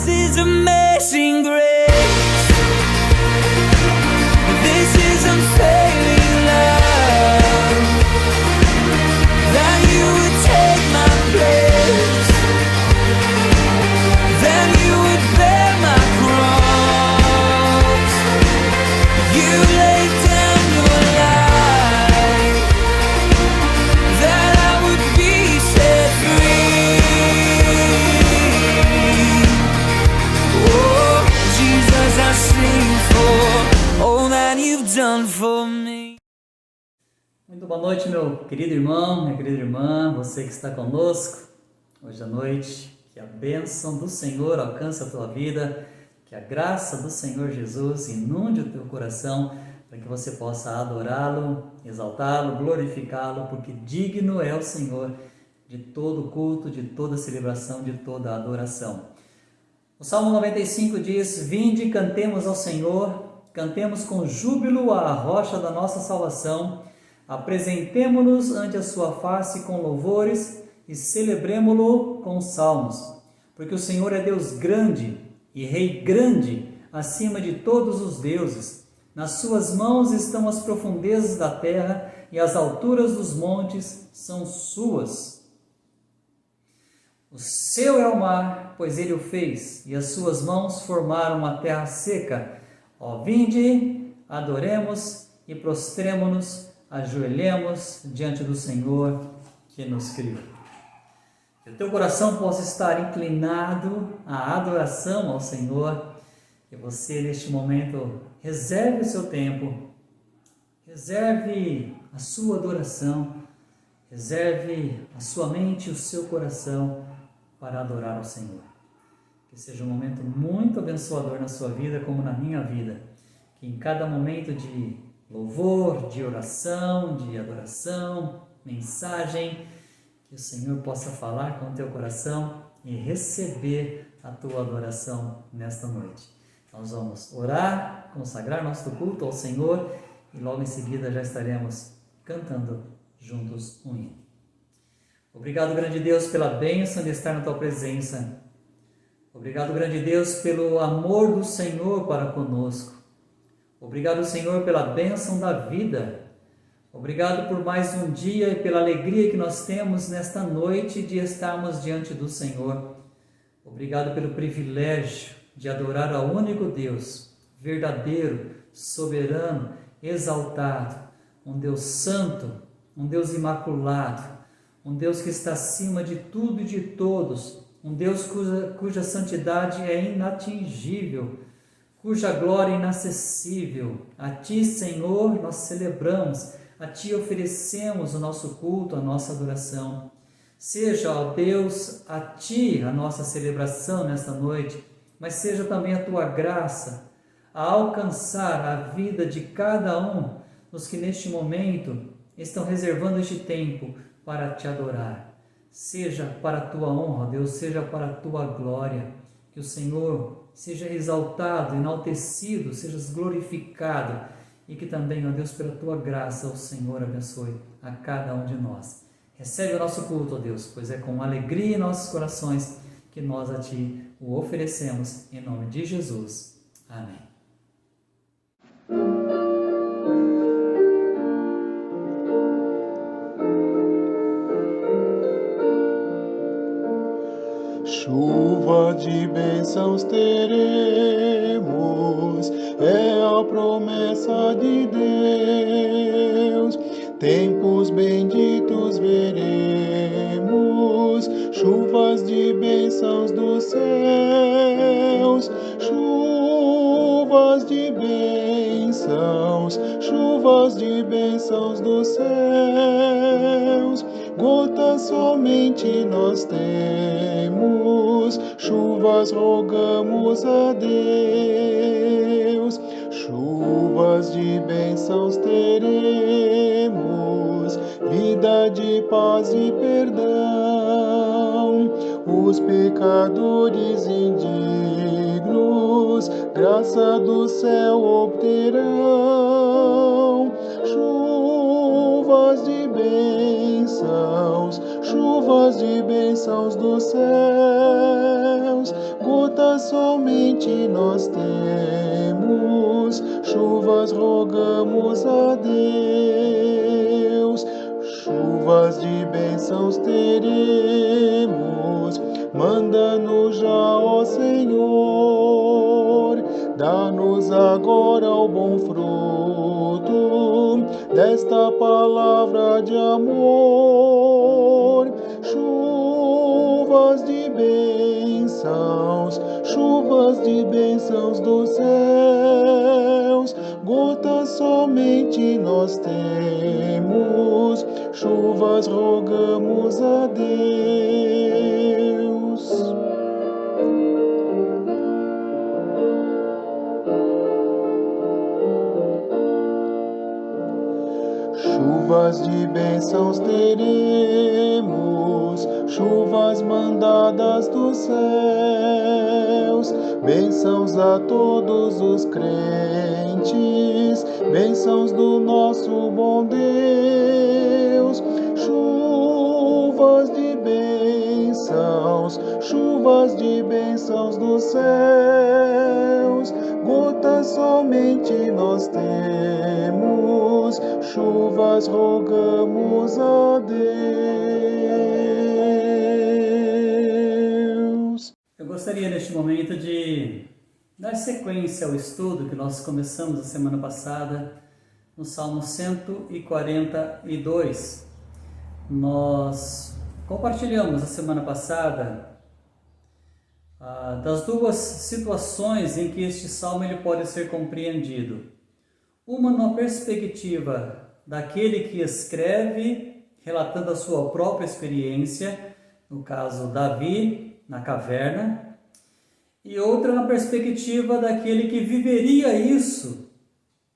This is amazing grace. This is unfailing love. That you would take my place. That you would bear my cross. You laid down your life. That I would be set free. Oh, Jesus, I sing for all that you've done for me. Muito boa noite, meu querido irmão, minha querida irmã, você que está conosco hoje à noite. Que a bênção do Senhor alcance a tua vida, que a graça do Senhor Jesus inunde o teu coração, para que você possa adorá-lo, exaltá-lo, glorificá-lo, porque digno é o Senhor de todo culto, de toda celebração, de toda adoração. O Salmo 95 diz: Vinde e cantemos ao Senhor, cantemos com júbilo à rocha da nossa salvação, apresentemo-nos ante a sua face com louvores e celebremo-lo com salmos, porque o Senhor é Deus grande e Rei grande acima de todos os deuses. Nas suas mãos estão as profundezas da terra e as alturas dos montes são suas. O céu é o mar, pois ele o fez, e as suas mãos formaram a terra seca. Ó, vinde, adoremos e prostremo-nos, ajoelhemos diante do Senhor que nos criou. Que o teu coração possa estar inclinado à adoração ao Senhor, que você neste momento reserve o seu tempo, reserve a sua adoração, reserve a sua mente e o seu coração para adorar ao Senhor. Que seja um momento muito abençoador na sua vida, como na minha vida. Que em cada momento de louvor, de oração, de adoração, mensagem, que o Senhor possa falar com o teu coração e receber a tua adoração nesta noite. Nós vamos orar, consagrar nosso culto ao Senhor e logo em seguida já estaremos cantando juntos um hino. Obrigado, grande Deus, pela bênção de estar na tua presença. Obrigado, grande Deus, pelo amor do Senhor para conosco. Obrigado, Senhor, pela bênção da vida. Obrigado por mais um dia e pela alegria que nós temos nesta noite de estarmos diante do Senhor. Obrigado pelo privilégio de adorar ao único Deus, verdadeiro, soberano, exaltado, um Deus santo, um Deus imaculado, um Deus que está acima de tudo e de todos, um Deus cuja santidade é inatingível, cuja glória é inacessível. A Ti, Senhor, nós celebramos, a Ti oferecemos o nosso culto, a nossa adoração. Seja, ó Deus, a Ti a nossa celebração nesta noite, mas seja também a Tua graça a alcançar a vida de cada um dos que neste momento estão reservando este tempo para Te adorar. Seja para a Tua honra, Deus, seja para a Tua glória, que o Senhor seja exaltado, enaltecido, sejas glorificado, e que também, ó Deus, pela Tua graça, o Senhor abençoe a cada um de nós. Recebe o nosso culto, ó Deus, pois é com alegria em nossos corações que nós a Ti o oferecemos, em nome de Jesus. Amém. Chuva de bênçãos teremos, é a promessa de Deus. Tempos benditos veremos, chuvas de bênçãos dos céus, chuvas de bênçãos dos céus. Gotas somente nós temos, chuvas rogamos a Deus. Chuvas de bênçãos teremos, vida de paz e perdão. Os pecadores indignos, graça do céu obterão. Chuvas de bênçãos dos céus, gotas somente nós temos, chuvas rogamos a Deus, chuvas de bênçãos teremos, manda-nos já, ó Senhor, dá-nos agora o bom fruto desta palavra de amor, chuvas de bênçãos dos céus, gotas somente nós temos, chuvas rogamos a Deus. Chuvas de bênçãos teremos, chuvas mandadas dos céus, bênçãos a todos os crentes, bênçãos do nosso bom Deus, chuvas de bênçãos dos céus, gotas somente nós temos, chuvas rogamos a Deus. Eu gostaria neste momento de dar sequência ao estudo que nós começamos a semana passada no Salmo 142. Nós compartilhamos a semana passada das duas situações em que este salmo ele pode ser compreendido. Uma na perspectiva daquele que escreve, relatando a sua própria experiência, no caso Davi, na caverna, e outra na perspectiva daquele que viveria isso,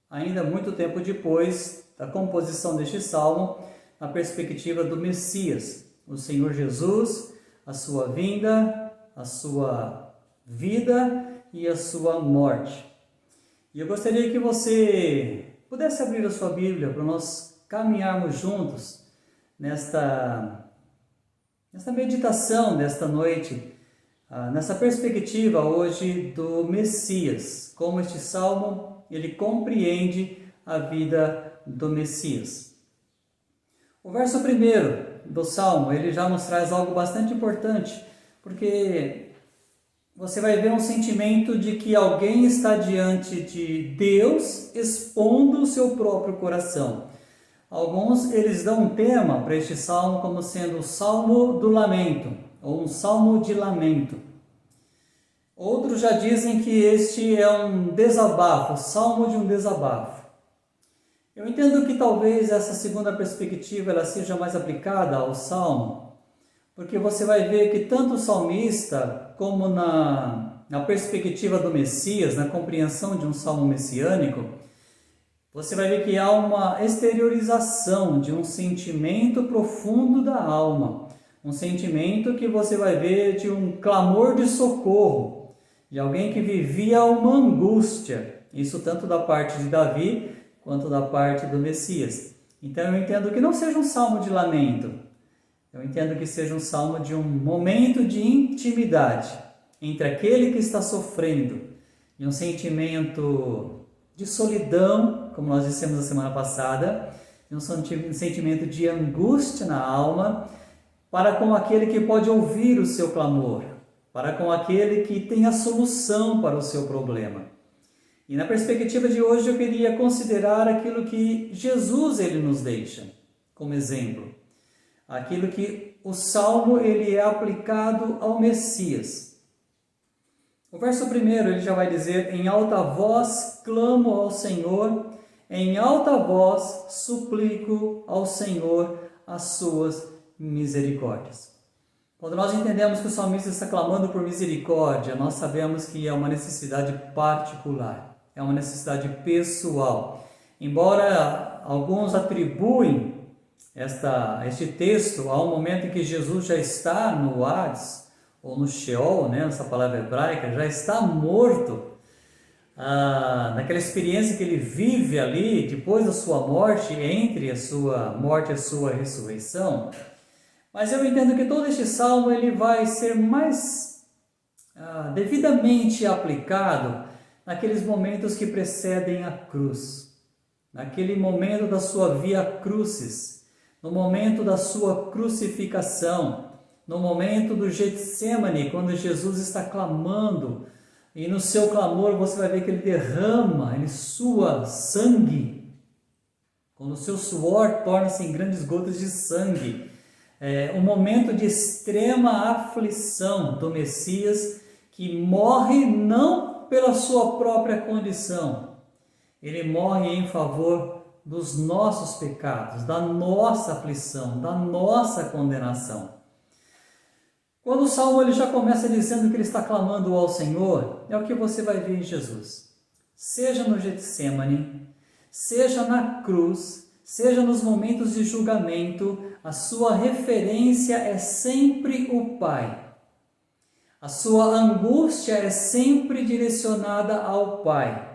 ainda muito tempo depois da composição deste salmo, na perspectiva do Messias, o Senhor Jesus, a sua vinda, a sua vida e a sua morte. E eu gostaria que você pudesse abrir a sua Bíblia para nós caminharmos juntos nesta meditação desta noite, nessa perspectiva hoje do Messias, como este salmo ele compreende a vida do Messias. O verso 1 do salmo ele já nos traz algo bastante importante, porque você vai ver um sentimento de que alguém está diante de Deus expondo o seu próprio coração. Alguns eles dão um tema para este salmo como sendo o salmo do lamento, ou um salmo de lamento. Outros já dizem que este é um desabafo, o salmo de um desabafo. Eu entendo que talvez essa segunda perspectiva ela seja mais aplicada ao salmo, porque você vai ver que tanto o salmista como na perspectiva do Messias, na compreensão de um salmo messiânico, você vai ver que há uma exteriorização de um sentimento profundo da alma, um sentimento que você vai ver de um clamor de socorro, de alguém que vivia uma angústia, isso tanto da parte de Davi quanto da parte do Messias. Então eu entendo que não seja um salmo de lamento, eu entendo que seja um salmo de um momento de intimidade entre aquele que está sofrendo e um sentimento de solidão, como nós dissemos na semana passada, e um sentimento de angústia na alma, para com aquele que pode ouvir o seu clamor, para com aquele que tem a solução para o seu problema. E na perspectiva de hoje eu queria considerar aquilo que Jesus ele nos deixa como exemplo. Aquilo que o Salmo ele é aplicado ao Messias. O verso 1 ele já vai dizer: em alta voz clamo ao Senhor, em alta voz suplico ao Senhor as suas misericórdias. Quando nós entendemos que o salmista está clamando por misericórdia, nós sabemos que é uma necessidade particular, é uma necessidade pessoal. Embora alguns atribuem este texto ao momento em que Jesus já está no Hades, ou no Sheol, essa palavra hebraica, já está morto, naquela experiência que ele vive ali, depois da sua morte, entre a sua morte e a sua ressurreição. Mas eu entendo que todo este salmo ele vai ser mais devidamente aplicado naqueles momentos que precedem a cruz, naquele momento da sua via crucis, no momento da sua crucificação, no momento do Getsemane, quando Jesus está clamando, e no seu clamor você vai ver que ele derrama, ele sua sangue, quando o seu suor torna-se em grandes gotas de sangue. Um momento de extrema aflição do Messias, que morre não pela sua própria condição, ele morre em favor dos nossos pecados, da nossa aflição, da nossa condenação. Quando o Salmo ele já começa dizendo que ele está clamando ao Senhor, é o que você vai ver em Jesus. Seja no Getsemane, seja na cruz, seja nos momentos de julgamento, a sua referência é sempre o Pai. A sua angústia é sempre direcionada ao Pai.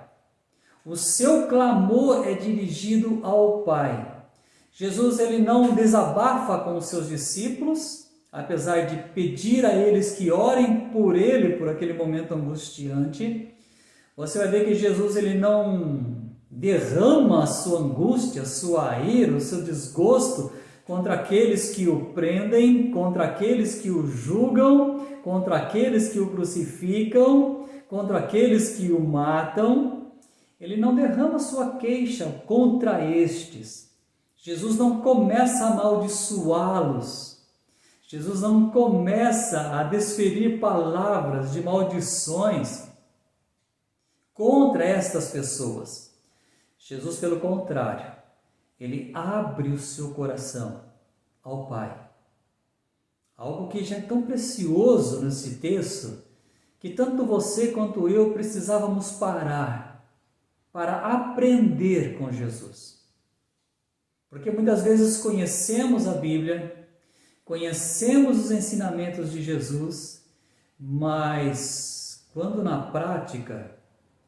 O seu clamor é dirigido ao Pai. Jesus ele não desabafa com os seus discípulos, apesar de pedir a eles que orem por ele, por aquele momento angustiante. Você vai ver que Jesus ele não derrama a sua angústia, a sua ira, o seu desgosto contra aqueles que o prendem, contra aqueles que o julgam, contra aqueles que o crucificam, contra aqueles que o matam. Ele não derrama sua queixa contra estes. Jesus não começa a amaldiçoá-los. Jesus não começa a desferir palavras de maldições contra estas pessoas. Jesus, pelo contrário, ele abre o seu coração ao Pai. Algo que já é tão precioso nesse texto, que tanto você quanto eu precisávamos parar para aprender com Jesus. Porque muitas vezes conhecemos a Bíblia, conhecemos os ensinamentos de Jesus, mas quando na prática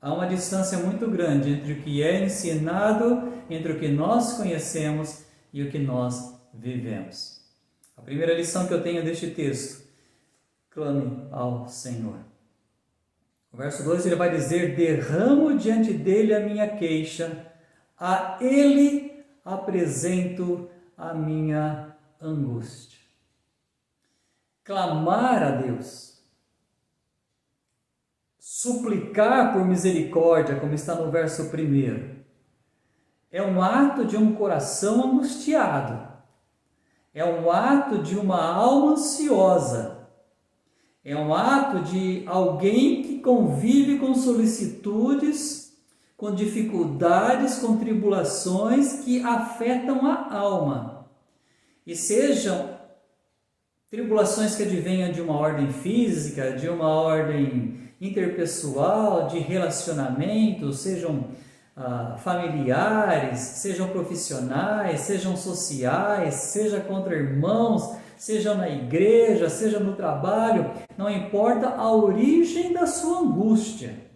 há uma distância muito grande entre o que é ensinado, entre o que nós conhecemos e o que nós vivemos. A primeira lição que eu tenho deste texto: clame ao Senhor. O verso 2 ele vai dizer: derramo diante dele a minha queixa, a ele apresento a minha angústia. Clamar a Deus, suplicar por misericórdia, como está no verso 1, é um ato de um coração angustiado, é um ato de uma alma ansiosa, é um ato de alguém que convive com solicitudes, com dificuldades, com tribulações que afetam a alma, e sejam tribulações que advenham de uma ordem física, de uma ordem interpessoal, de relacionamentos, sejam familiares, sejam profissionais, sejam sociais, seja contra irmãos, seja na igreja, seja no trabalho, não importa a origem da sua angústia.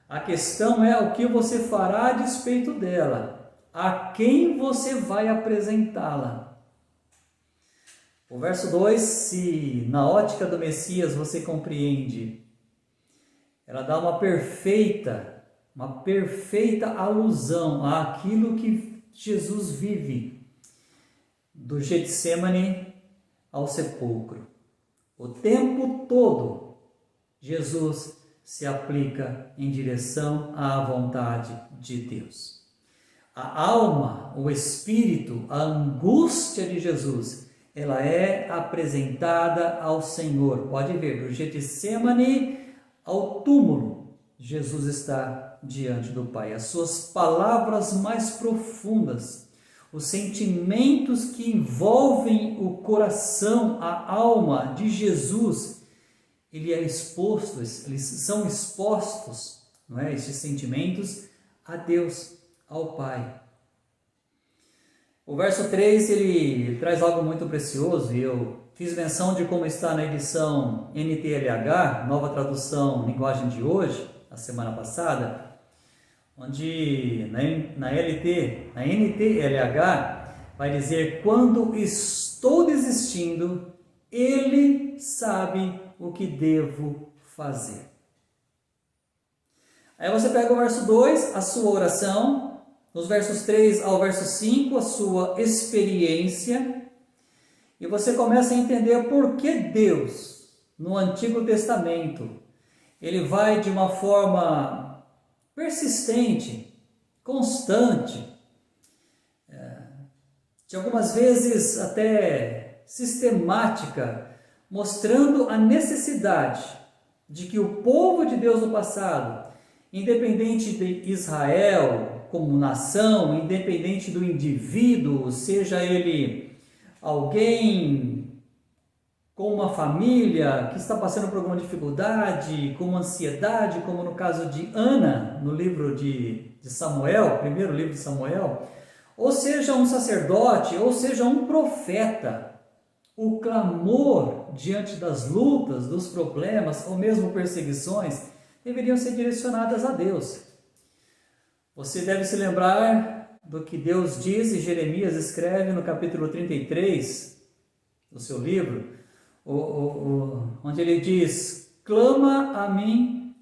A questão é o que você fará a despeito dela, a quem você vai apresentá-la. O verso 2, se na ótica do Messias você compreende, ela dá uma perfeita alusão àquilo que Jesus vive, do Getsemane ao sepulcro. O tempo todo, Jesus se aplica em direção à vontade de Deus. A alma, o espírito, a angústia de Jesus, ela é apresentada ao Senhor. Pode ver, do Getsemane ao túmulo, Jesus está diante do Pai. As suas palavras mais profundas, os sentimentos que envolvem o coração, a alma de Jesus, eles são expostos, não é? Esses sentimentos a Deus, ao Pai. O verso 3, ele traz algo muito precioso, e eu fiz menção de como está na edição NTLH, nova tradução linguagem de hoje, a semana passada, onde na NTLH vai dizer: quando estou desistindo, Ele sabe o que devo fazer. Aí você pega o verso 2, a sua oração, nos versos 3 ao verso 5, a sua experiência, e você começa a entender por que Deus, no Antigo Testamento, ele vai de uma forma persistente, constante, de algumas vezes até sistemática, mostrando a necessidade de que o povo de Deus no passado, independente de Israel como nação, independente do indivíduo, seja ele alguém com uma família que está passando por alguma dificuldade, com uma ansiedade, como no caso de Ana, no livro de Samuel, primeiro livro de Samuel, ou seja um sacerdote, ou seja um profeta, o clamor diante das lutas, dos problemas, ou mesmo perseguições, deveriam ser direcionadas a Deus. Você deve se lembrar do que Deus diz e Jeremias escreve no capítulo 33 do seu livro, onde ele diz: clama a mim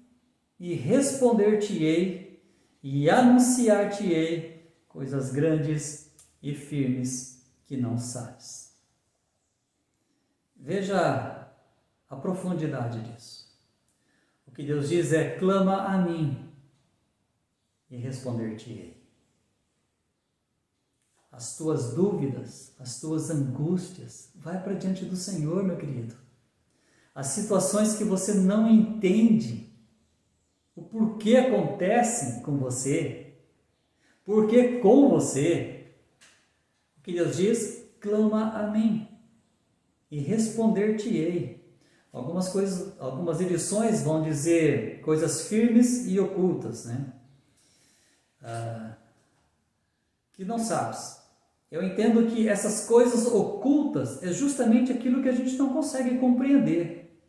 e responder-te-ei e anunciar-te-ei coisas grandes e firmes que não sabes. Veja a profundidade disso. O que Deus diz é: clama a mim e responder-te-ei. As tuas dúvidas, as tuas angústias, vai para diante do Senhor, meu querido. As situações que você não entende, o porquê acontecem com você, porquê com você, o que Deus diz: clama a mim e responder-te-ei. Algumas edições vão dizer coisas firmes e ocultas, né? Que não sabes. Eu entendo que essas coisas ocultas é justamente aquilo que a gente não consegue compreender.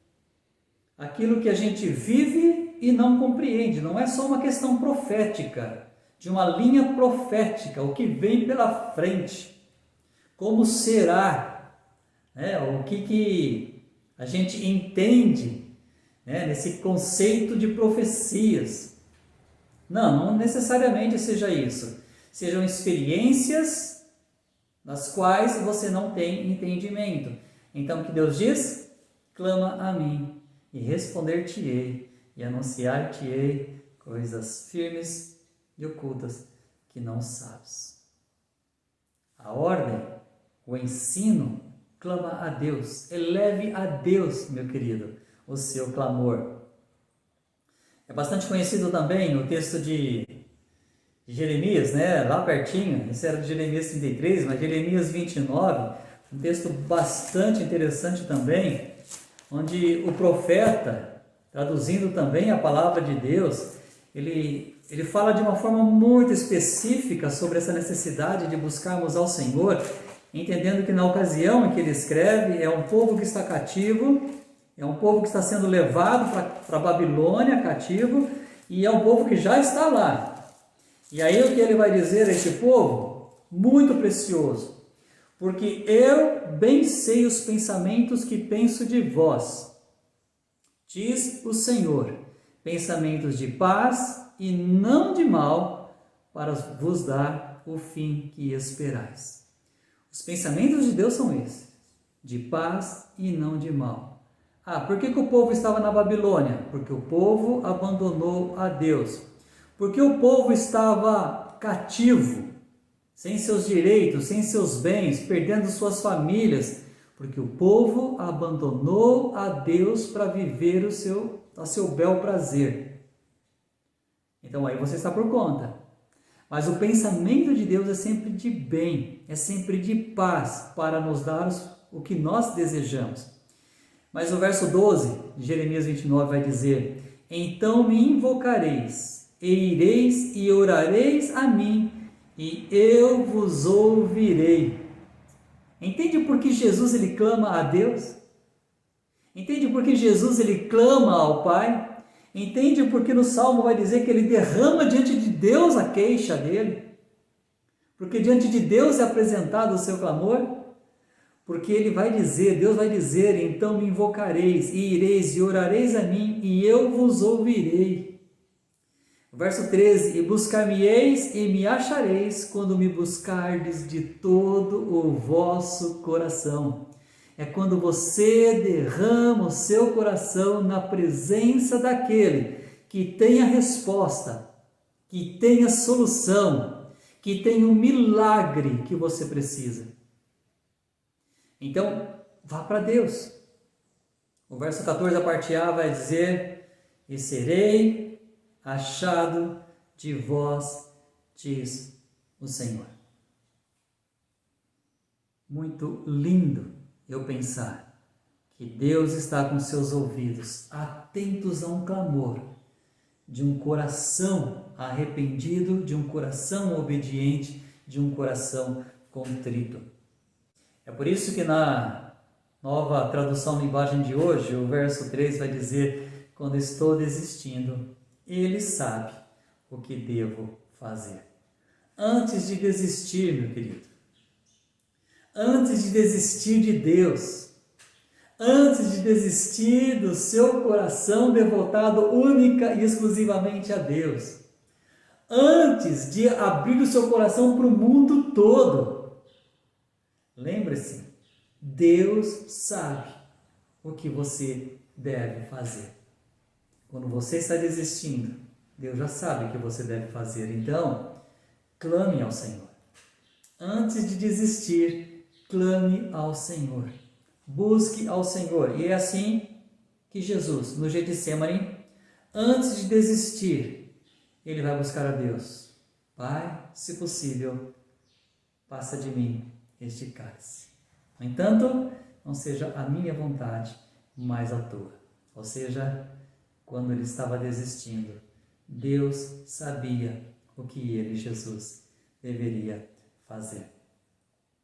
Aquilo que a gente vive e não compreende. Não é só uma questão profética, de uma linha profética, o que vem pela frente. Como será? O que a gente entende, nesse conceito de profecias. Não necessariamente seja isso. Sejam experiências nas quais você não tem entendimento. Então, o que Deus diz? Clama a mim e responder-te-ei e anunciar-te-ei coisas firmes e ocultas que não sabes. A ordem, o ensino, clama a Deus. Eleve a Deus, meu querido, o seu clamor. É bastante conhecido também o texto de Jeremias, lá pertinho, esse era de Jeremias 33, mas Jeremias 29, um texto bastante interessante também, onde o profeta, traduzindo também a palavra de Deus, ele fala de uma forma muito específica sobre essa necessidade de buscarmos ao Senhor, entendendo que na ocasião em que ele escreve, é um povo que está cativo, é um povo que está sendo levado para a Babilônia cativo, e é um povo que já está lá. E aí o que ele vai dizer a esse povo? Muito precioso. Porque eu bem sei os pensamentos que penso de vós, diz o Senhor, pensamentos de paz e não de mal, para vos dar o fim que esperais. Os pensamentos de Deus são esses, de paz e não de mal. Por que o povo estava na Babilônia? Porque o povo abandonou a Deus. Porque o povo estava cativo, sem seus direitos, sem seus bens, perdendo suas famílias, porque o povo abandonou a Deus para viver a seu bel prazer. Então aí você está por conta. Mas o pensamento de Deus é sempre de bem, é sempre de paz, para nos dar o que nós desejamos. Mas o verso 12 de Jeremias 29 vai dizer: então me invocareis, e ireis e orareis a mim, e eu vos ouvirei. Entende por que Jesus ele clama a Deus? Entende por que Jesus ele clama ao Pai? Entende por que no Salmo vai dizer que ele derrama diante de Deus a queixa dele? Porque diante de Deus é apresentado o seu clamor? Porque ele vai dizer, Deus vai dizer, então me invocareis, e ireis e orareis a mim, e eu vos ouvirei. Verso 13, e buscar-me-eis e me achareis, quando me buscardes de todo o vosso coração. É quando você derrama o seu coração na presença daquele que tem a resposta, que tem a solução, que tem o milagre que você precisa. Então, vá para Deus. O verso 14, a parte A, vai dizer, e serei achado de vós, diz o Senhor. Muito lindo eu pensar que Deus está com seus ouvidos atentos a um clamor de um coração arrependido, de um coração obediente, de um coração contrito. É por isso que na nova tradução linguagem de hoje, o verso 3 vai dizer, quando estou desistindo, Ele sabe o que devo fazer. Antes de desistir, meu querido, antes de desistir de Deus, antes de desistir do seu coração devotado única e exclusivamente a Deus, antes de abrir o seu coração para o mundo todo, lembre-se, Deus sabe o que você deve fazer. Quando você está desistindo, Deus já sabe o que você deve fazer. Então, clame ao Senhor. Antes de desistir, clame ao Senhor. Busque ao Senhor. E é assim que Jesus, no Getsemane, antes de desistir, ele vai buscar a Deus. Pai, se possível, passa de mim este cálice. No entanto, não seja a minha vontade, mas a tua. Ou seja, quando ele estava desistindo, Deus sabia o que ele, Jesus, deveria fazer.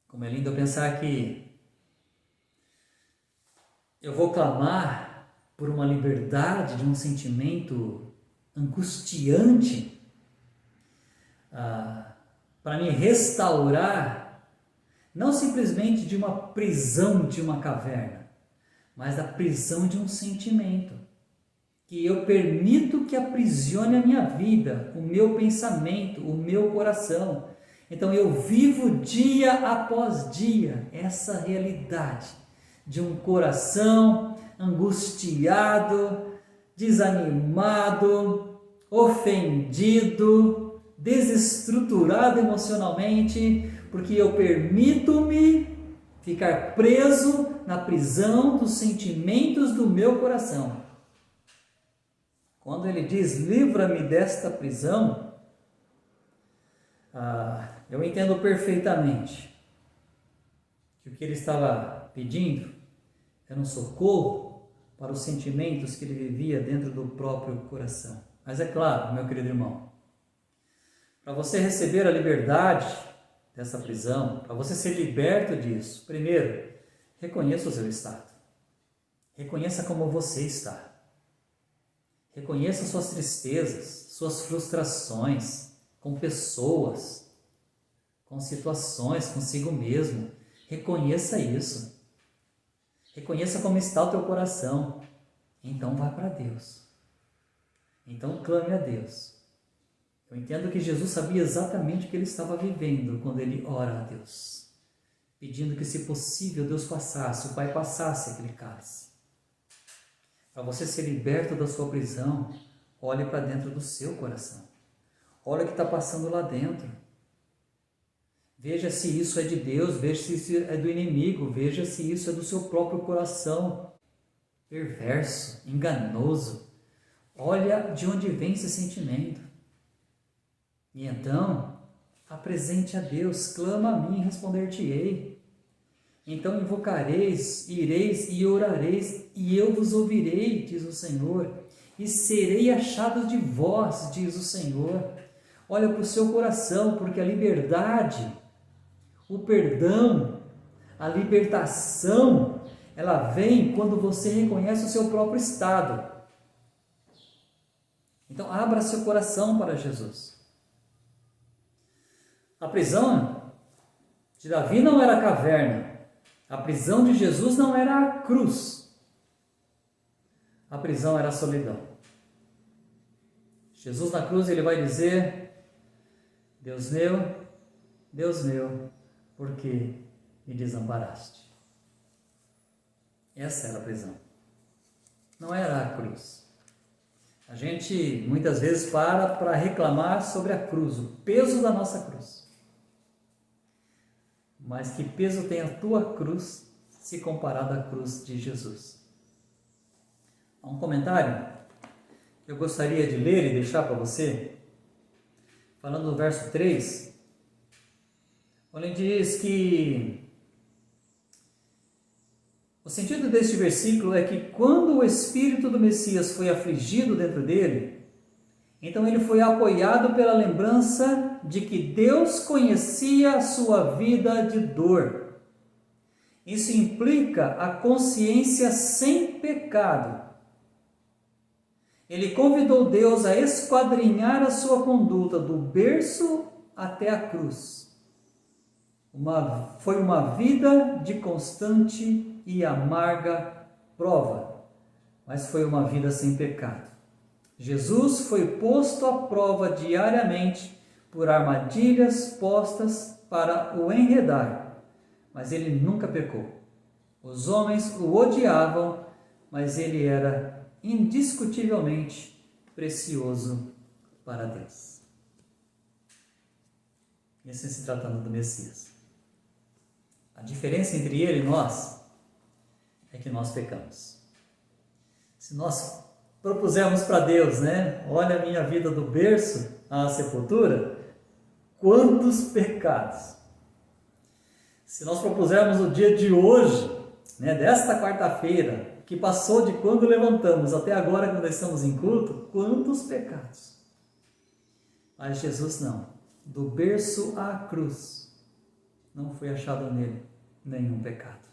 Como é lindo pensar que eu vou clamar por uma liberdade de um sentimento angustiante, para me restaurar, não simplesmente de uma prisão de uma caverna, mas da prisão de um sentimento, que eu permito que aprisione a minha vida, o meu pensamento, o meu coração. Então eu vivo dia após dia essa realidade de um coração angustiado, desanimado, ofendido, desestruturado emocionalmente, porque eu permito-me ficar preso na prisão dos sentimentos do meu coração. Quando ele diz, livra-me desta prisão, eu entendo perfeitamente que o que ele estava pedindo era um socorro para os sentimentos que ele vivia dentro do próprio coração. Mas é claro, meu querido irmão, para você receber a liberdade dessa prisão, para você ser liberto disso, primeiro, reconheça o seu estado. Reconheça como você está. Reconheça suas tristezas, suas frustrações com pessoas, com situações, consigo mesmo. Reconheça isso. Reconheça como está o teu coração. Então vá para Deus. Então clame a Deus. Eu entendo que Jesus sabia exatamente o que ele estava vivendo quando ele ora a Deus, pedindo que, se possível, Deus passasse, o Pai passasse aquele cálice. Para você ser liberto da sua prisão, olhe para dentro do seu coração. Olha o que está passando lá dentro. Veja se isso é de Deus, veja se isso é do inimigo, veja se isso é do seu próprio coração perverso, enganoso. Olha de onde vem esse sentimento. E então, apresente a Deus, clama a mim e responder-te-ei. Então invocareis, ireis e orareis, e eu vos ouvirei, diz o Senhor, e serei achado de vós, diz o Senhor. Olha para o seu coração, porque a liberdade, o perdão, a libertação, ela vem quando você reconhece o seu próprio estado. Então abra seu coração para Jesus. A prisão de Davi não era caverna, A prisão de Jesus não era a cruz. A prisão era a solidão. Jesus na cruz, ele vai dizer: Deus meu, por que me desamparaste? Essa era a prisão. Não era a cruz. A gente muitas vezes para reclamar sobre a cruz, o peso da nossa cruz. Mas que peso tem a tua cruz se comparado à cruz de Jesus? Há um comentário que eu gostaria de ler e deixar para você, falando no verso 3, onde diz que o sentido deste versículo é que quando o Espírito do Messias foi afligido dentro dele, então ele foi apoiado pela lembrança de que Deus conhecia a sua vida de dor. Isso implica a consciência sem pecado. Ele convidou Deus a esquadrinhar a sua conduta do berço até a cruz. Foi uma vida de constante e amarga prova, mas foi uma vida sem pecado. Jesus foi posto à prova diariamente por armadilhas postas para o enredar, mas ele nunca pecou. Os homens o odiavam, mas ele era indiscutivelmente precioso para Deus. Isso se tratando do Messias. A diferença entre ele e nós é que nós pecamos. Se nós propusermos para Deus, olha a minha vida do berço à sepultura, quantos pecados. Se nós propusermos o dia de hoje, desta quarta-feira, que passou de quando levantamos até agora quando estamos em culto, quantos pecados. Mas Jesus não. Do berço à cruz, não foi achado nele nenhum pecado.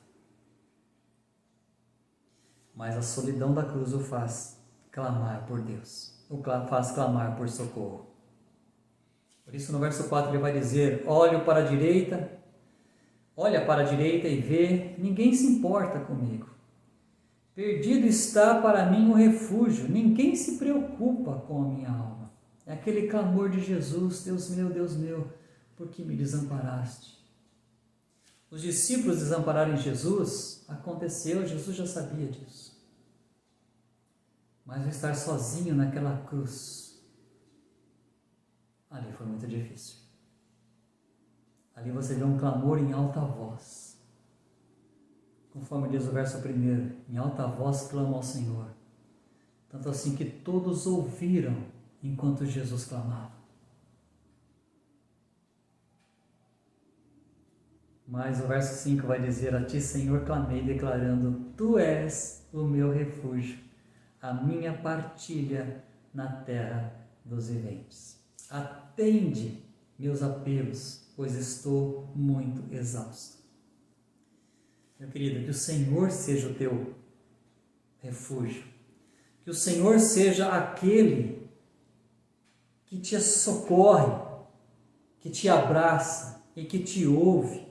Mas a solidão da cruz o faz clamar por Deus, o faz clamar por socorro. Por isso no verso 4 ele vai dizer: olha para a direita e vê, ninguém se importa comigo. Perdido está para mim o refúgio, ninguém se preocupa com a minha alma. É aquele clamor de Jesus: Deus meu, por que me desamparaste? Os discípulos desampararem Jesus, aconteceu, Jesus já sabia disso. Mas estar sozinho naquela cruz, ali foi muito difícil. Ali você vê um clamor em alta voz. Conforme diz o verso 1, em alta voz clama ao Senhor. Tanto assim que todos ouviram enquanto Jesus clamava. Mas o verso 5 vai dizer: a ti, Senhor, clamei, declarando: tu és o meu refúgio, a minha partilha na terra dos viventes. Atende meus apelos, pois estou muito exausto. Meu querido, que o Senhor seja o teu refúgio, que o Senhor seja aquele que te socorre, que te abraça e que te ouve,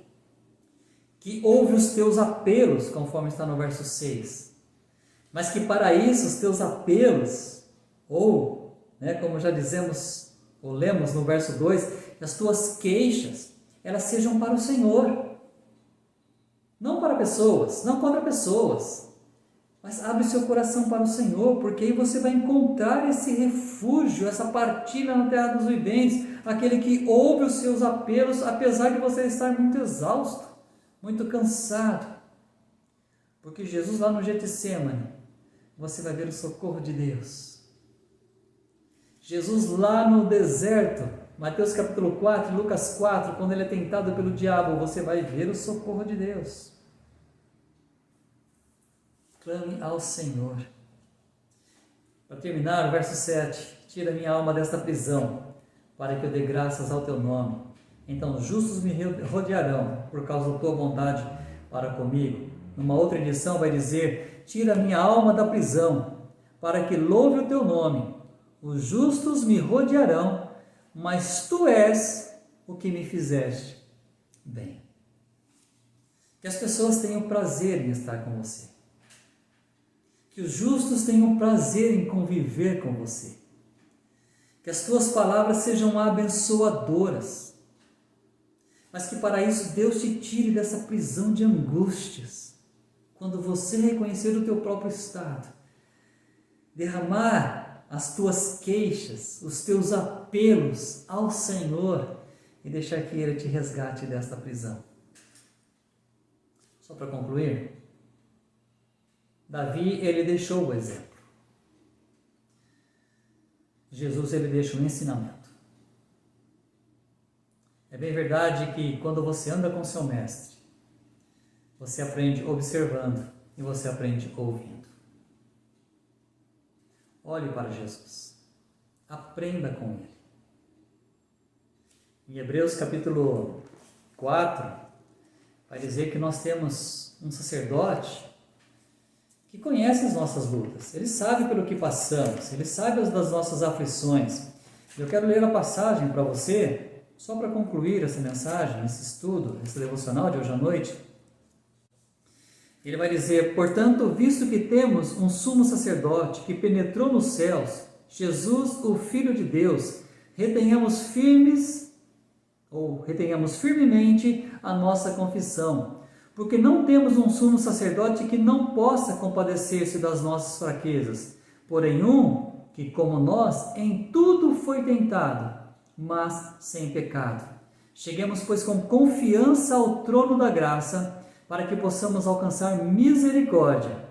que ouve os teus apelos, conforme está no verso 6, mas que para isso os teus apelos, como já dizemos, ou lemos no verso 2, as tuas queixas, elas sejam para o Senhor, não para pessoas, não contra pessoas, mas abre seu coração para o Senhor, porque aí você vai encontrar esse refúgio, essa partilha na terra dos viventes, aquele que ouve os seus apelos, apesar de você estar muito exausto, muito cansado, porque Jesus lá no Getsêmani, você vai ver o socorro de Deus. Jesus lá no deserto, Mateus capítulo 4, Lucas 4, quando ele é tentado pelo diabo, você vai ver o socorro de Deus. Clame ao Senhor. Para terminar, o verso 7, tira minha alma desta prisão, para que eu dê graças ao teu nome. Então os justos me rodearão por causa da tua bondade para comigo. Numa outra edição vai dizer: tira minha alma da prisão, para que louve o teu nome. Os justos me rodearão, mas tu és o que me fizeste bem. Que as pessoas tenham prazer em estar com você. Que os justos tenham prazer em conviver com você. Que as tuas palavras sejam abençoadoras. Mas que para isso Deus te tire dessa prisão de angústias. Quando você reconhecer o teu próprio estado, derramar as tuas queixas, os teus apelos ao Senhor e deixar que Ele te resgate desta prisão. Só para concluir, Davi, ele deixou o exemplo. Jesus, ele deixa um ensinamento. É bem verdade que quando você anda com seu mestre, você aprende observando e você aprende ouvindo. Olhe para Jesus. Aprenda com Ele. Em Hebreus capítulo 4, vai dizer que nós temos um sacerdote que conhece as nossas lutas. Ele sabe pelo que passamos, ele sabe das nossas aflições. Eu quero ler a passagem para você, só para concluir essa mensagem, esse estudo, esse devocional de hoje à noite. Ele vai dizer: portanto, visto que temos um sumo sacerdote que penetrou nos céus, Jesus, o Filho de Deus, retenhamos firmemente a nossa confissão, porque não temos um sumo sacerdote que não possa compadecer-se das nossas fraquezas, porém um que, como nós, em tudo foi tentado, mas sem pecado. Cheguemos, pois, com confiança ao trono da graça, para que possamos alcançar misericórdia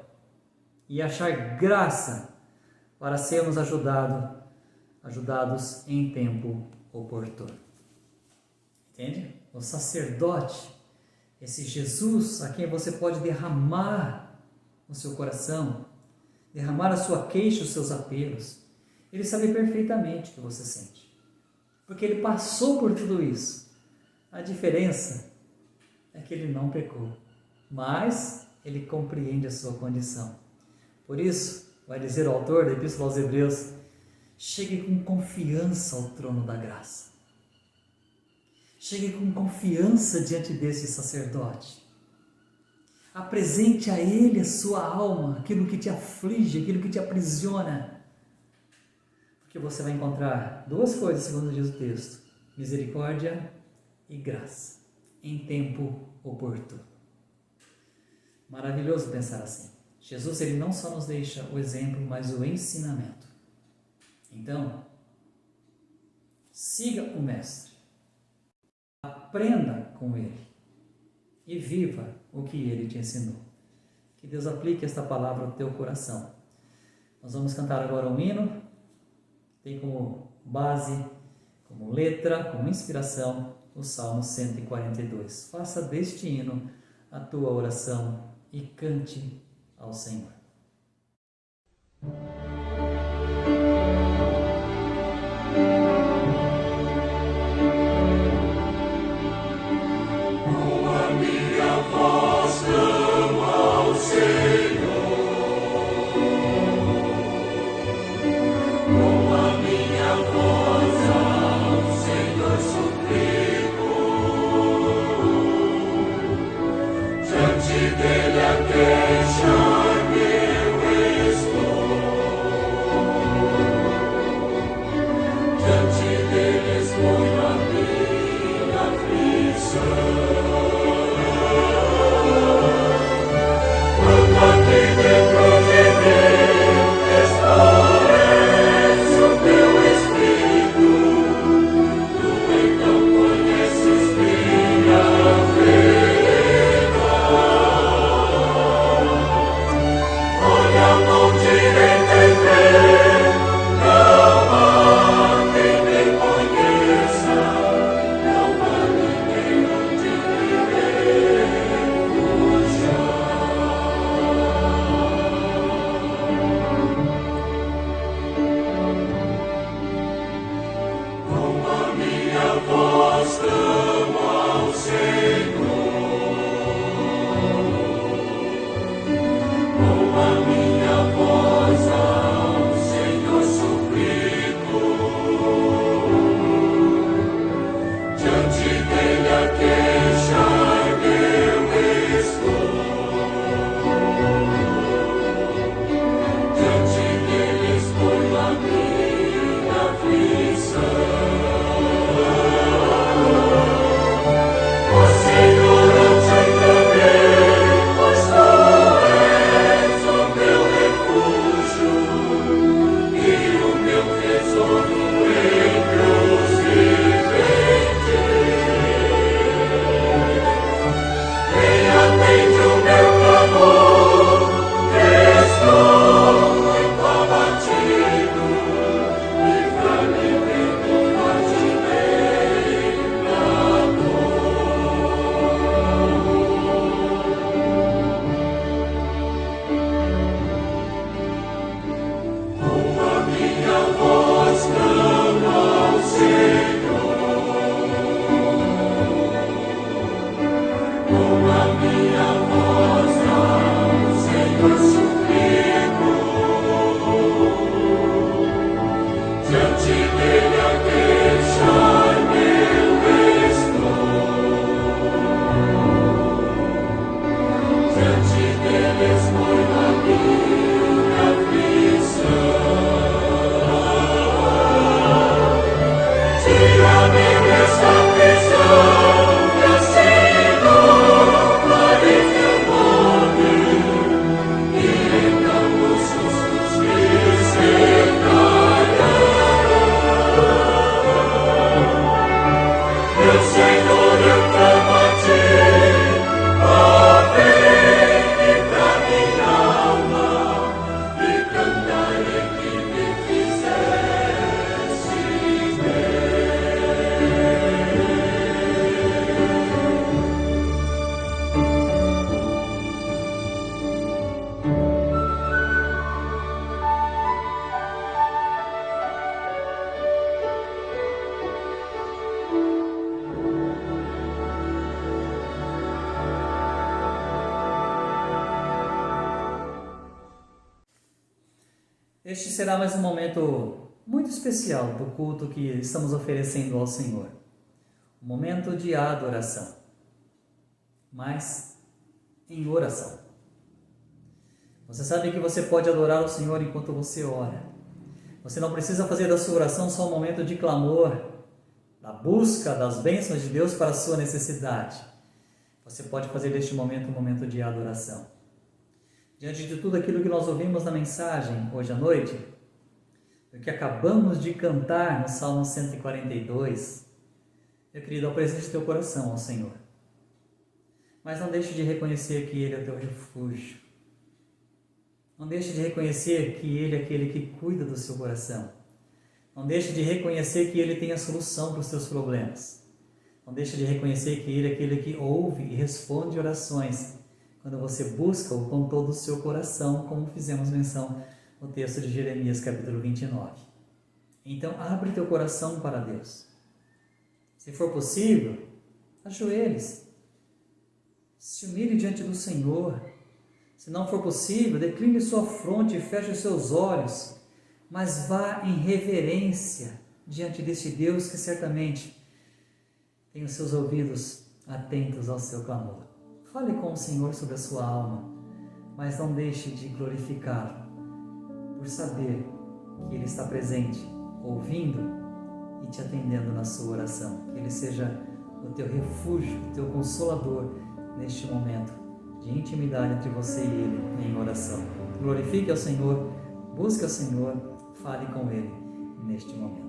e achar graça para sermos ajudados em tempo oportuno. Entende? O sacerdote, esse Jesus a quem você pode derramar o seu coração, derramar a sua queixa, os seus apelos, ele sabe perfeitamente o que você sente, porque ele passou por tudo isso. A diferença é que ele não pecou, mas ele compreende a sua condição. Por isso, vai dizer o autor da Epístola aos Hebreus: chegue com confiança ao trono da graça. Chegue com confiança diante desse sacerdote. Apresente a ele a sua alma, aquilo que te aflige, aquilo que te aprisiona. Porque você vai encontrar duas coisas, segundo diz o texto: misericórdia e graça, em tempo oportuno. Maravilhoso pensar assim. Jesus, ele não só nos deixa o exemplo, mas o ensinamento. Então, siga o Mestre, aprenda com ele e viva o que ele te ensinou. Que Deus aplique esta palavra ao teu coração. Nós vamos cantar agora um hino, tem como base, como letra, como inspiração, o Salmo 142. Faça deste hino a tua oração e cante ao Senhor. Dele a queixar meu estou. Este será mais um momento muito especial do culto que estamos oferecendo ao Senhor. Um momento de adoração, mas em oração. Você sabe que você pode adorar o Senhor enquanto você ora. Você não precisa fazer da sua oração só um momento de clamor, da busca das bênçãos de Deus para a sua necessidade. Você pode fazer deste momento um momento de adoração. Diante de tudo aquilo que nós ouvimos na mensagem hoje à noite, o que acabamos de cantar no Salmo 142, eu queria dar o presente do teu coração ao Senhor. Mas não deixe de reconhecer que Ele é o teu refúgio. Não deixe de reconhecer que Ele é aquele que cuida do seu coração. Não deixe de reconhecer que Ele tem a solução para os seus problemas. Não deixe de reconhecer que Ele é aquele que ouve e responde orações quando você busca-o com todo o seu coração, como fizemos menção no texto de Jeremias, capítulo 29. Então, abre teu coração para Deus. Se for possível, ajoelhe-se. Se humilhe diante do Senhor. Se não for possível, decline sua fronte e feche os seus olhos, mas vá em reverência diante deste Deus que certamente tem os seus ouvidos atentos ao seu clamor. Fale com o Senhor sobre a sua alma, mas não deixe de glorificá-lo, por saber que Ele está presente, ouvindo e te atendendo na sua oração. Que Ele seja o teu refúgio, o teu consolador neste momento de intimidade entre você e Ele em oração. Glorifique ao Senhor, busque ao Senhor, fale com Ele neste momento.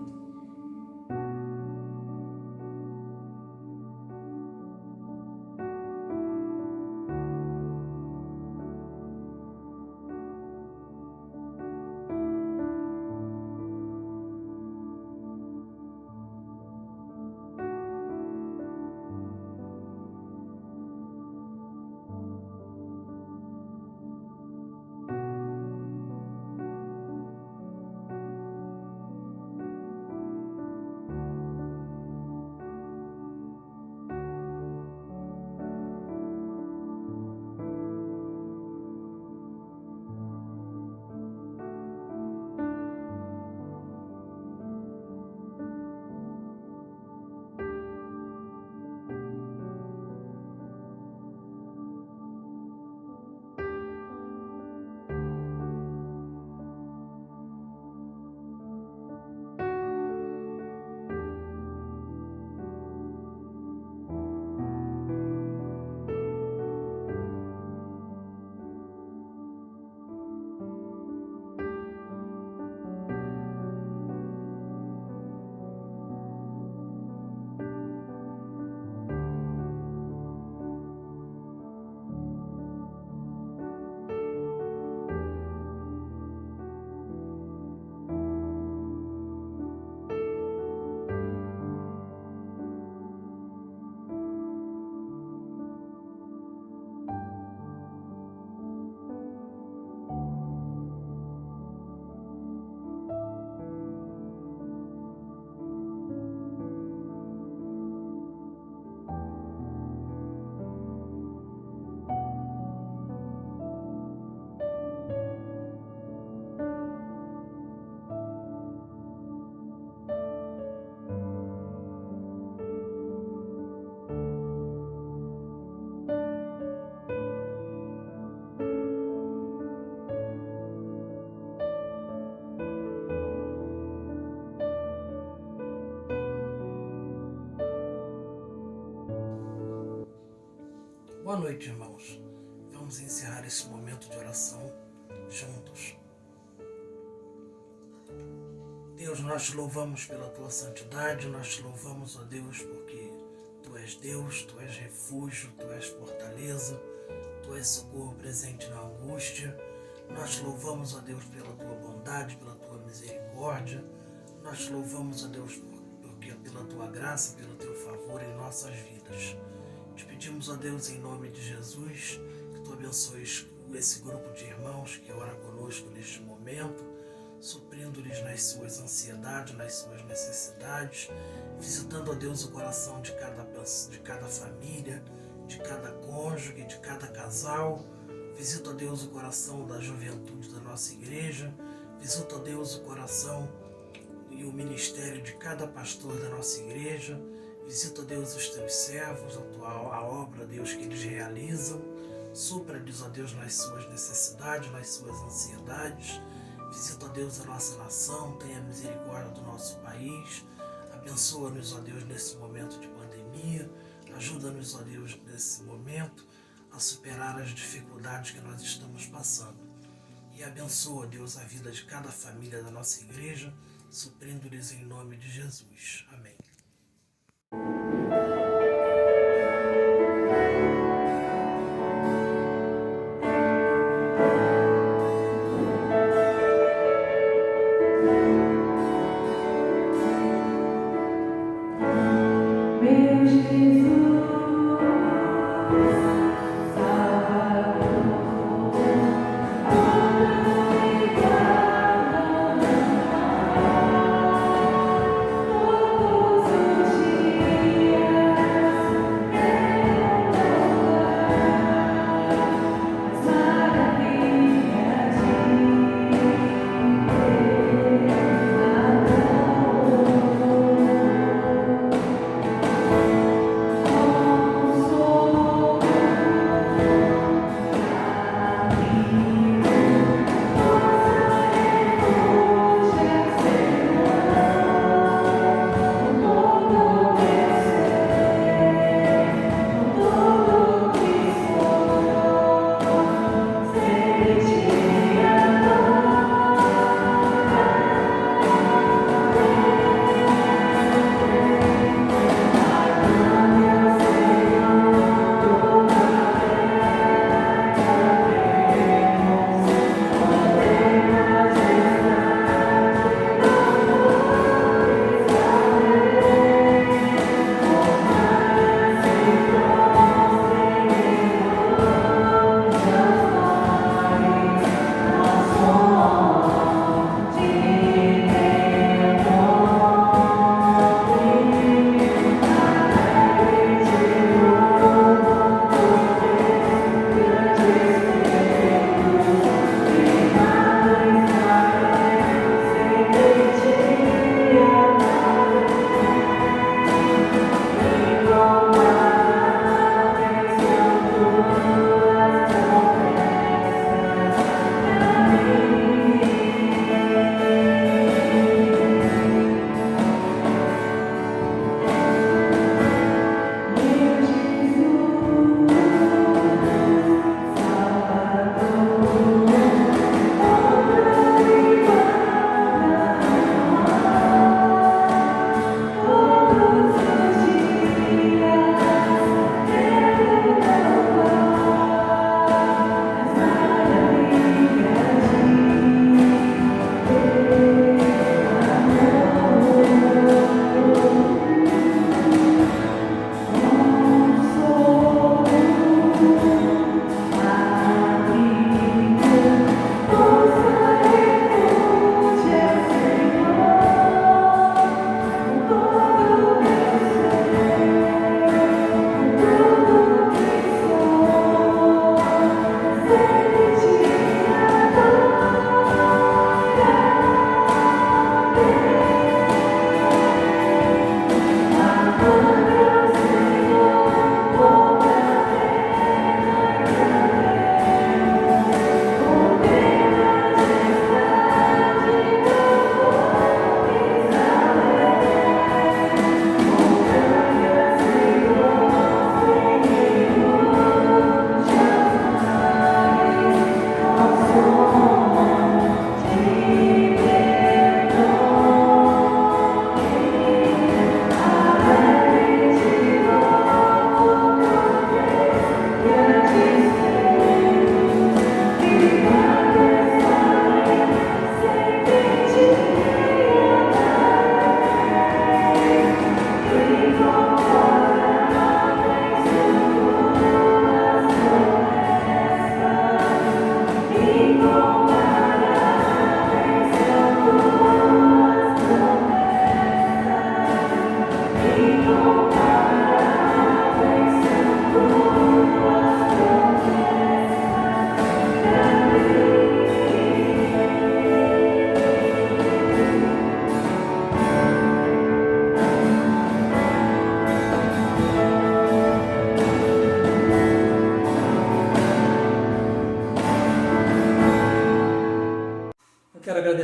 Boa noite, irmãos. Vamos encerrar esse momento de oração juntos. Deus, nós te louvamos pela tua santidade, nós te louvamos, ó Deus, porque tu és Deus, tu és refúgio, tu és fortaleza, tu és socorro presente na angústia. Nós te louvamos, ó Deus, pela tua bondade, pela tua misericórdia. Nós te louvamos, ó Deus, porque pela tua graça, pelo teu favor em nossas vidas. Te pedimos, ó Deus, em nome de Jesus, que tu abençoes esse grupo de irmãos que ora conosco neste momento, suprindo-lhes nas suas ansiedades, nas suas necessidades, visitando, ó Deus, o coração de cada família, de cada cônjuge, de cada casal. Visita, ó Deus, o coração da juventude da nossa igreja. Visita, ó Deus, o coração e o ministério de cada pastor da nossa igreja. Visita, ó Deus, os teus servos, a obra, Deus, que eles realizam. Supra-lhes, ó Deus, nas suas necessidades, nas suas ansiedades. Visita, ó Deus, a nossa nação. Tenha misericórdia do nosso país. Abençoa-nos, ó Deus, nesse momento de pandemia. Ajuda-nos, ó Deus, nesse momento a superar as dificuldades que nós estamos passando. E abençoa, Deus, a vida de cada família da nossa igreja, suprindo-lhes em nome de Jesus. Amém. Salvador,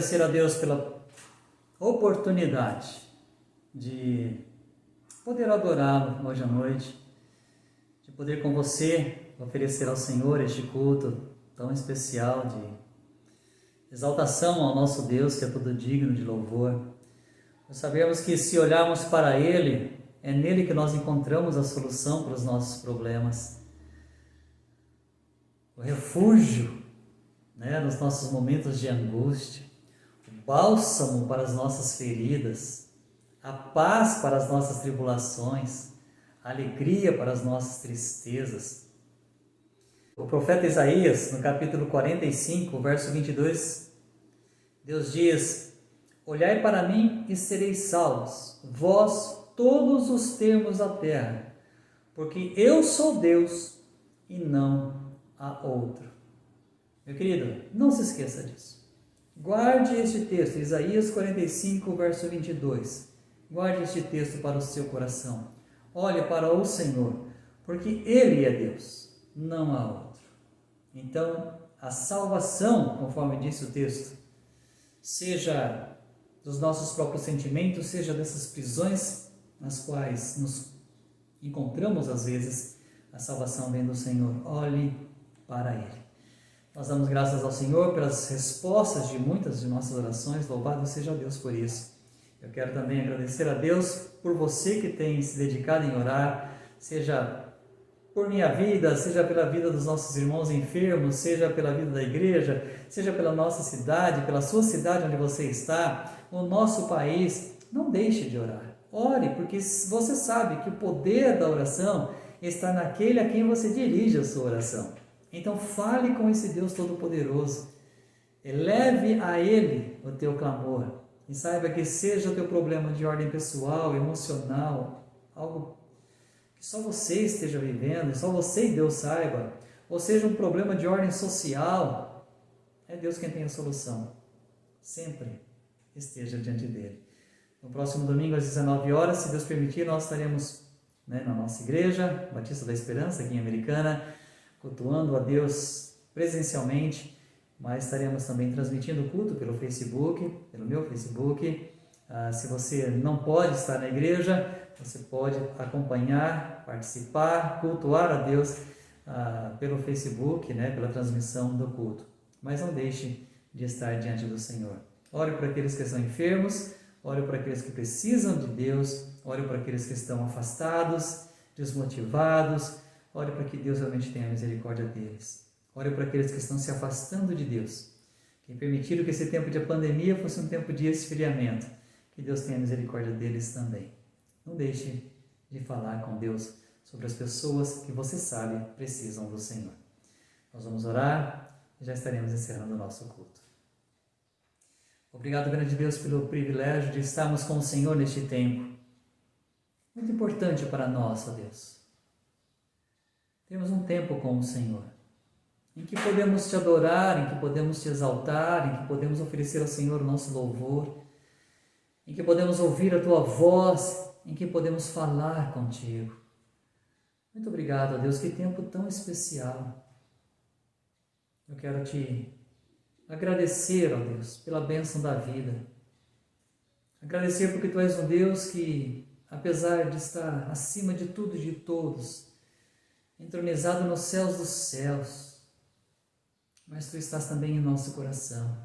agradecer a Deus pela oportunidade de poder adorá-lo hoje à noite, de poder com você oferecer ao Senhor este culto tão especial de exaltação ao nosso Deus, que é todo digno de louvor. Nós sabemos que se olharmos para Ele, é nele que nós encontramos a solução para os nossos problemas. O refúgio, nos nossos momentos de angústia, o bálsamo para as nossas feridas, a paz para as nossas tribulações, a alegria para as nossas tristezas. O profeta Isaías, no capítulo 45, verso 22, Deus diz: olhai para mim e sereis salvos, vós todos os termos da terra, porque eu sou Deus e não há outro. Meu querido, não se esqueça disso. Guarde este texto, Isaías 45, verso 22. Guarde este texto para o seu coração. Olhe para o Senhor, porque Ele é Deus, não há outro. Então, a salvação, conforme disse o texto, seja dos nossos próprios sentimentos, seja dessas prisões nas quais nos encontramos às vezes, a salvação vem do Senhor. Olhe para Ele. Nós damos graças ao Senhor pelas respostas de muitas de nossas orações, louvado seja Deus por isso. Eu quero também agradecer a Deus por você que tem se dedicado em orar, seja por minha vida, seja pela vida dos nossos irmãos enfermos, seja pela vida da igreja, seja pela nossa cidade, pela sua cidade onde você está, o nosso país. Não deixe de orar. Ore, porque você sabe que o poder da oração está naquele a quem você dirige a sua oração. Então fale com esse Deus Todo-Poderoso. Eleve a Ele o teu clamor. E saiba que seja o teu problema de ordem pessoal, emocional, algo que só você esteja vivendo, só você e Deus saiba, ou seja um problema de ordem social, é Deus quem tem a solução. Sempre esteja diante dele. No próximo domingo às 19 horas, se Deus permitir, nós estaremos na nossa igreja, Batista da Esperança, aqui em Americana, cultuando a Deus presencialmente, mas estaremos também transmitindo o culto pelo Facebook, pelo meu Facebook. Se você não pode estar na igreja, você pode acompanhar, participar, cultuar a Deus pelo Facebook, pela transmissão do culto. Mas não deixe de estar diante do Senhor. Ore para aqueles que estão enfermos, ore para aqueles que precisam de Deus, ore para aqueles que estão afastados, desmotivados, ore para que Deus realmente tenha misericórdia deles. Ore para aqueles que estão se afastando de Deus, que permitiram que esse tempo de pandemia fosse um tempo de esfriamento. Que Deus tenha misericórdia deles também. Não deixe de falar com Deus sobre as pessoas que você sabe precisam do Senhor. Nós vamos orar e já estaremos encerrando o nosso culto. Obrigado, grande Deus, pelo privilégio de estarmos com o Senhor neste tempo. Muito importante para nós, ó Deus. Temos um tempo com o Senhor, em que podemos te adorar, em que podemos te exaltar, em que podemos oferecer ao Senhor o nosso louvor, em que podemos ouvir a Tua voz, em que podemos falar contigo. Muito obrigado, ó Deus, que tempo tão especial. Eu quero te agradecer, ó Deus, pela bênção da vida. Agradecer porque Tu és um Deus que, apesar de estar acima de tudo e de todos, entronizado nos céus dos céus, mas Tu estás também em nosso coração,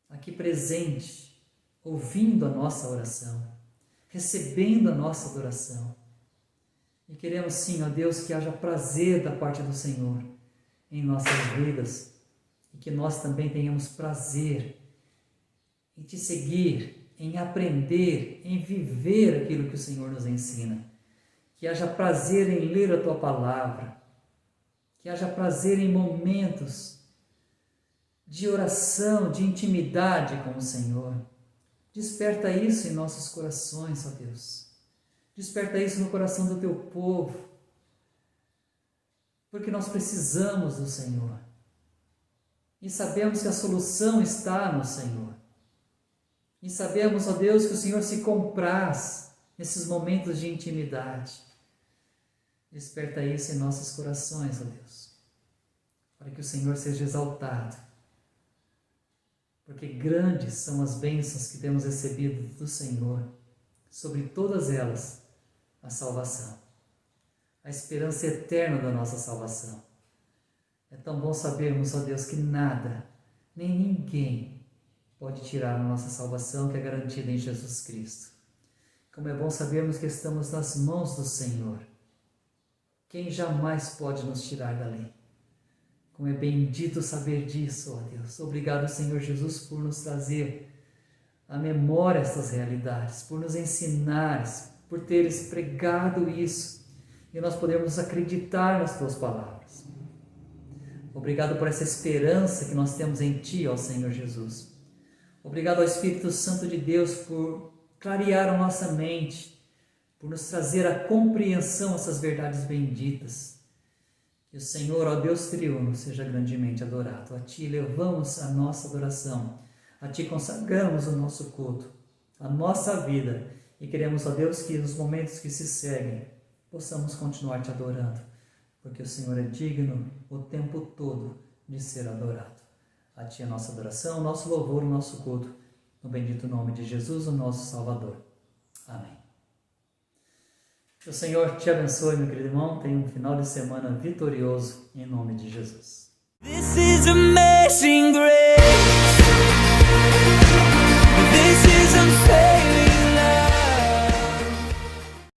aqui presente, ouvindo a nossa oração, recebendo a nossa adoração. E queremos sim, ó Deus, que haja prazer da parte do Senhor em nossas vidas e que nós também tenhamos prazer em Te seguir, em aprender, em viver aquilo que o Senhor nos ensina. Que haja prazer em ler a Tua palavra, que haja prazer em momentos de oração, de intimidade com o Senhor. Desperta isso em nossos corações, ó Deus. Desperta isso no coração do Teu povo, porque nós precisamos do Senhor. E sabemos que a solução está no Senhor. E sabemos, ó Deus, que o Senhor se compraz nesses momentos de intimidade. Desperta isso em nossos corações, ó Deus, para que o Senhor seja exaltado. porque grandes são as bênçãos que temos recebido do Senhor, sobre todas elas a salvação, a esperança eterna da nossa salvação. É tão bom sabermos, ó Deus, que nada, nem ninguém pode tirar a nossa salvação que é garantida em Jesus Cristo. Como é bom sabermos que estamos nas mãos do Senhor. Quem jamais pode nos tirar dali? Como é bendito saber disso, ó Deus. Obrigado, Senhor Jesus, por nos trazer à memória estas realidades, por nos ensinares, por teres pregado isso e nós podemos acreditar nas tuas palavras. Obrigado por essa esperança que nós temos em Ti, ó Senhor Jesus. Obrigado ao Espírito Santo de Deus por clarear a nossa mente, por nos trazer a compreensão dessas verdades benditas. Que o Senhor, ó Deus triuno, seja grandemente adorado. A Ti levamos a nossa adoração, a Ti consagramos o nosso culto, a nossa vida, e queremos, ó Deus, que nos momentos que se seguem, possamos continuar Te adorando, porque o Senhor é digno o tempo todo de ser adorado. A Ti a nossa adoração, o nosso louvor, o nosso culto, no bendito nome de Jesus, o nosso Salvador. Amém. Que o Senhor te abençoe, meu querido irmão. Tenha um final de semana vitorioso, em nome de Jesus. This is amazing grace. This is unfair.